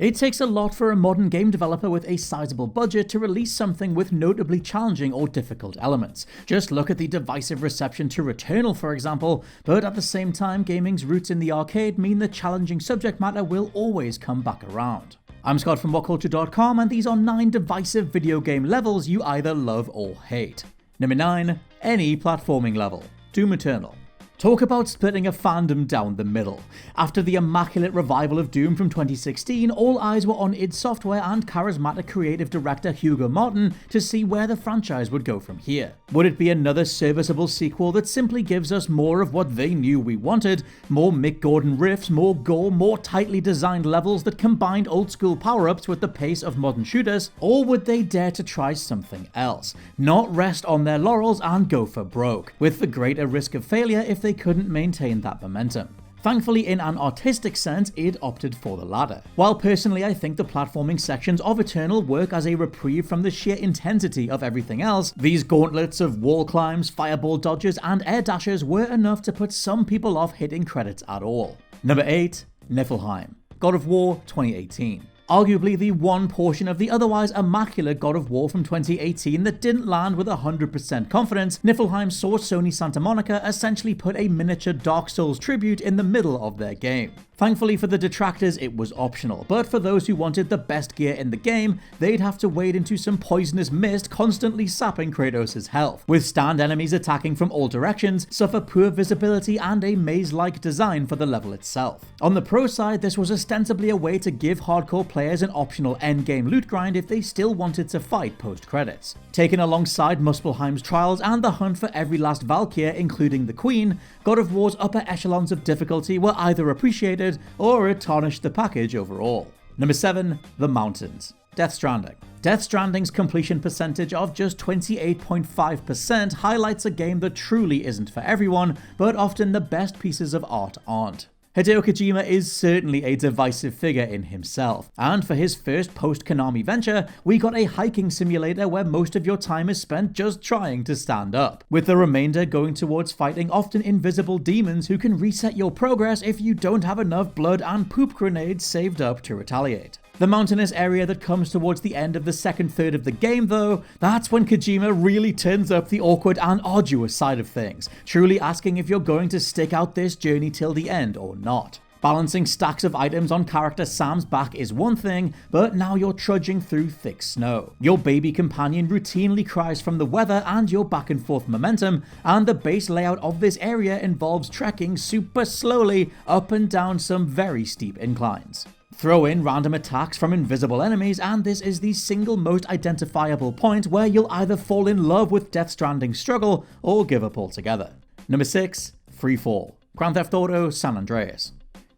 It takes a lot for a modern game developer with a sizable budget to release something with notably challenging or difficult elements. Just look at the divisive reception to Returnal, for example, but at the same time, gaming's roots in the arcade mean the challenging subject matter will always come back around. I'm Scott from WhatCulture.com, and these are 9 divisive video game levels you either love or hate. Number 9. Any platforming level. Doom Eternal. Talk about splitting a fandom down the middle. After the immaculate revival of Doom from 2016, all eyes were on id Software and charismatic creative director Hugo Martin to see where the franchise would go from here. Would it be another serviceable sequel that simply gives us more of what they knew we wanted? More Mick Gordon riffs, more gore, more tightly designed levels that combined old school power-ups with the pace of modern shooters? Or would they dare to try something else? Not rest on their laurels and go for broke, with the greater risk of failure if they couldn't maintain that momentum. Thankfully, in an artistic sense, it opted for the latter. While personally I think the platforming sections of Eternal work as a reprieve from the sheer intensity of everything else, these gauntlets of wall climbs, fireball dodges, and air dashes were enough to put some people off hitting credits at all. Number 8. NIFLHEIM. God of War 2018. Arguably the one portion of the otherwise immaculate God of War from 2018 that didn't land with 100% confidence, NIFLHEIM saw Sony Santa Monica essentially put a miniature Dark Souls tribute in the middle of their game. Thankfully for the detractors, it was optional, but for those who wanted the best gear in the game, they'd have to wade into some poisonous mist constantly sapping Kratos' health, withstand enemies attacking from all directions, suffer poor visibility, and a maze-like design for the level itself. On the pro side, this was ostensibly a way to give hardcore players an optional endgame loot grind if they still wanted to fight post-credits. Taken alongside Muspelheim's trials and the hunt for every last Valkyrie, including the Queen, God of War's upper echelons of difficulty were either appreciated or it tarnished the package overall. Number 7. The Mountains. Death Stranding. Death Stranding's completion percentage of just 28.5% highlights a game that truly isn't for everyone, but often the best pieces of art aren't. Hideo Kojima is certainly a divisive figure in himself, and for his first post-Konami venture, we got a hiking simulator where most of your time is spent just trying to stand up, with the remainder going towards fighting often invisible demons who can reset your progress if you don't have enough blood and poop grenades saved up to retaliate. The mountainous area that comes towards the end of the second third of the game though, that's when Kojima really turns up the awkward and arduous side of things, truly asking if you're going to stick out this journey till the end or not. Balancing stacks of items on character Sam's back is one thing, but now you're trudging through thick snow. Your baby companion routinely cries from the weather and your back and forth momentum, and the base layout of this area involves trekking super slowly up and down some very steep inclines. Throw in random attacks from invisible enemies, and this is the single most identifiable point where you'll either fall in love with Death Stranding's struggle or give up altogether. Number 6. FREEFALL. Grand Theft Auto San Andreas.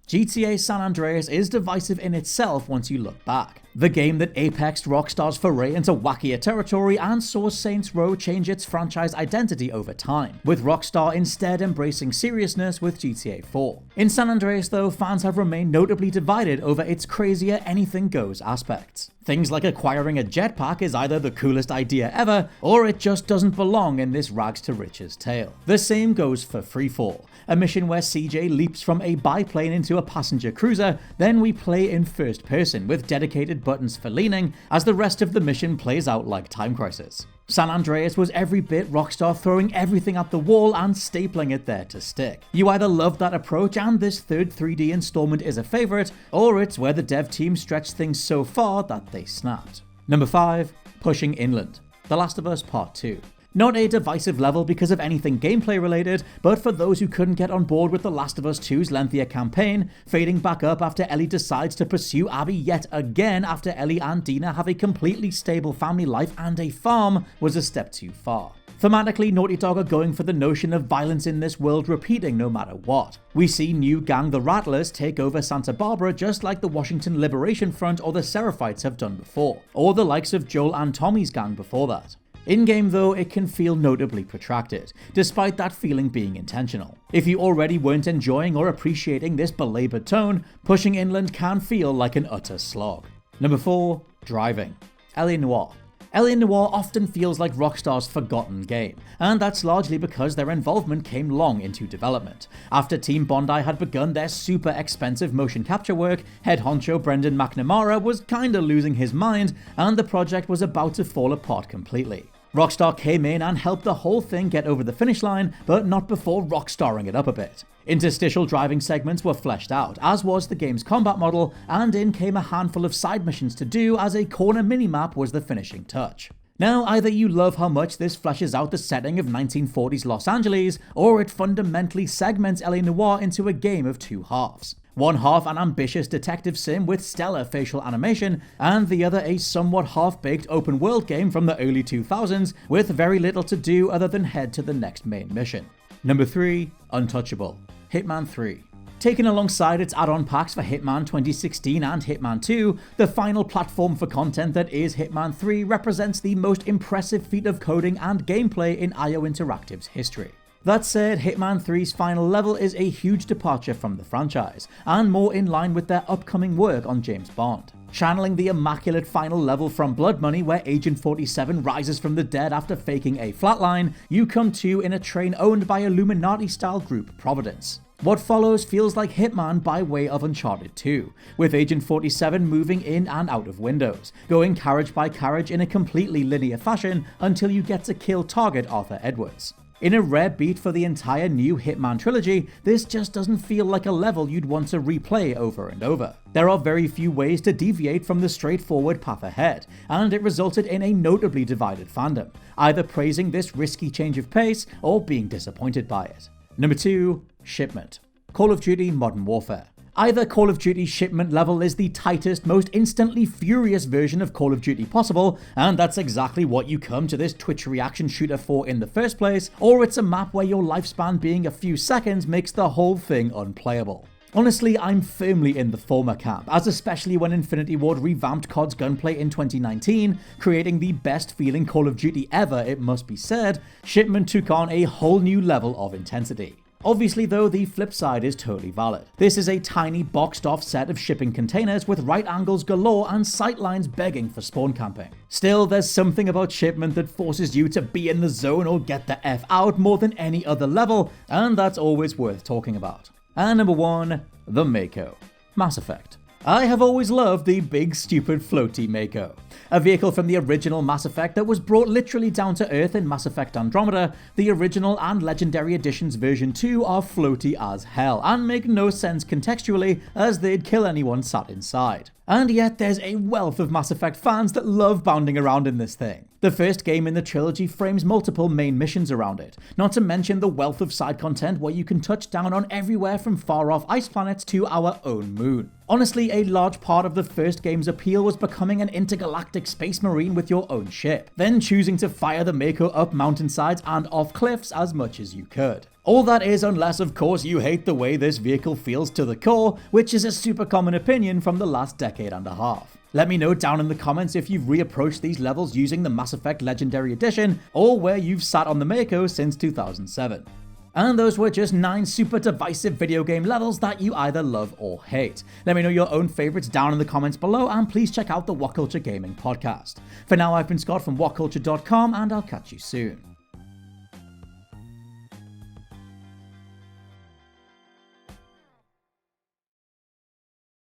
GTA San Andreas is divisive in itself once you look back. The game that apexed Rockstar's foray into wackier territory and saw Saints Row change its franchise identity over time, with Rockstar instead embracing seriousness with GTA 4. In San Andreas though, fans have remained notably divided over its crazier anything-goes aspects. Things like acquiring a jetpack is either the coolest idea ever, or it just doesn't belong in this rags-to-riches tale. The same goes for FREEFALL, a mission where CJ leaps from a biplane into a passenger cruiser, then we play in first person with dedicated buttons for leaning, as the rest of the mission plays out like Time Crisis. San Andreas was every bit Rockstar throwing everything at the wall and stapling it there to stick. You either love that approach and this third 3D installment is a favourite, or it's where the dev team stretched things so far that they snapped. Number 5. Pushing Inland. The Last of Us Part 2. Not a divisive level because of anything gameplay related, but for those who couldn't get on board with The Last of Us 2's lengthier campaign, fading back up after Ellie decides to pursue Abby yet again after Ellie and Dina have a completely stable family life and a farm was a step too far. Thematically, Naughty Dog are going for the notion of violence in this world repeating no matter what. We see new gang the Rattlers take over Santa Barbara just like the Washington Liberation Front or the Seraphites have done before, or the likes of Joel and Tommy's gang before that. In-game though, it can feel notably protracted, despite that feeling being intentional. If you already weren't enjoying or appreciating this belabored tone, Pushing Inland can feel like an utter slog. Number 4. Driving. L.A. Noire. L.A. Noire often feels like Rockstar's forgotten game, and that's largely because their involvement came long into development. After Team Bondi had begun their super expensive motion capture work, head honcho Brendan McNamara was kinda losing his mind, and the project was about to fall apart completely. Rockstar came in and helped the whole thing get over the finish line, but not before rockstarring it up a bit. Interstitial driving segments were fleshed out, as was the game's combat model, and in came a handful of side missions to do, as a corner minimap was the finishing touch. Now, either you love how much this fleshes out the setting of 1940s Los Angeles, or it fundamentally segments L.A. Noire into a game of two halves. One half an ambitious detective sim with stellar facial animation, and the other a somewhat half-baked open-world game from the early 2000s with very little to do other than head to the next main mission. Number 3. Untouchable. Hitman 3. Taken alongside its add-on packs for Hitman 2016 and Hitman 2, the final platform for content that is Hitman 3 represents the most impressive feat of coding and gameplay in IO Interactive's history. That said, Hitman 3's final level is a huge departure from the franchise, and more in line with their upcoming work on James Bond. Channeling the immaculate final level from Blood Money, where Agent 47 rises from the dead after faking a flatline, you come to in a train owned by Illuminati-style group Providence. What follows feels like Hitman by way of Uncharted 2, with Agent 47 moving in and out of windows, going carriage by carriage in a completely linear fashion until you get to kill target Arthur Edwards. In a rare beat for the entire new Hitman trilogy, this just doesn't feel like a level you'd want to replay over and over. There are very few ways to deviate from the straightforward path ahead, and it resulted in a notably divided fandom, either praising this risky change of pace or being disappointed by it. Number 2. Shipment. Call of Duty Modern Warfare. Either Call of Duty's shipment level is the tightest, most instantly furious version of Call of Duty possible, and that's exactly what you come to this Twitch reaction shooter for in the first place, or it's a map where your lifespan being a few seconds makes the whole thing unplayable. Honestly, I'm firmly in the former camp, as especially when Infinity Ward revamped COD's gunplay in 2019, creating the best feeling Call of Duty ever, it must be said, Shipment took on a whole new level of intensity. Obviously though, the flip side is totally valid. This is a tiny boxed off set of shipping containers with right angles galore and sightlines begging for spawn camping. Still, there's something about Shipment that forces you to be in the zone or get the F out more than any other level, and that's always worth talking about. And number 1, the MAKO. Mass Effect. I have always loved the big stupid floaty MAKO. A vehicle from the original Mass Effect that was brought literally down to earth in Mass Effect Andromeda. The original and Legendary Edition's version 2 are floaty as hell and make no sense contextually, as they'd kill anyone sat inside. And yet there's a wealth of Mass Effect fans that love bounding around in this thing. The first game in the trilogy frames multiple main missions around it, not to mention the wealth of side content where you can touch down on everywhere from far-off ice planets to our own moon. Honestly, a large part of the first game's appeal was becoming an intergalactic space marine with your own ship, then choosing to fire the MAKO up mountainsides and off cliffs as much as you could. All that is, unless of course you hate the way this vehicle feels to the core, which is a super common opinion from the last decade and a half. Let me know down in the comments if you've reapproached these levels using the Mass Effect Legendary Edition, or where you've sat on the MAKO since 2007. And those were just 9 super divisive video game levels that you either love or hate. Let me know your own favorites down in the comments below, and please check out the WhatCulture Gaming Podcast. For now, I've been Scott from WhatCulture.com, and I'll catch you soon.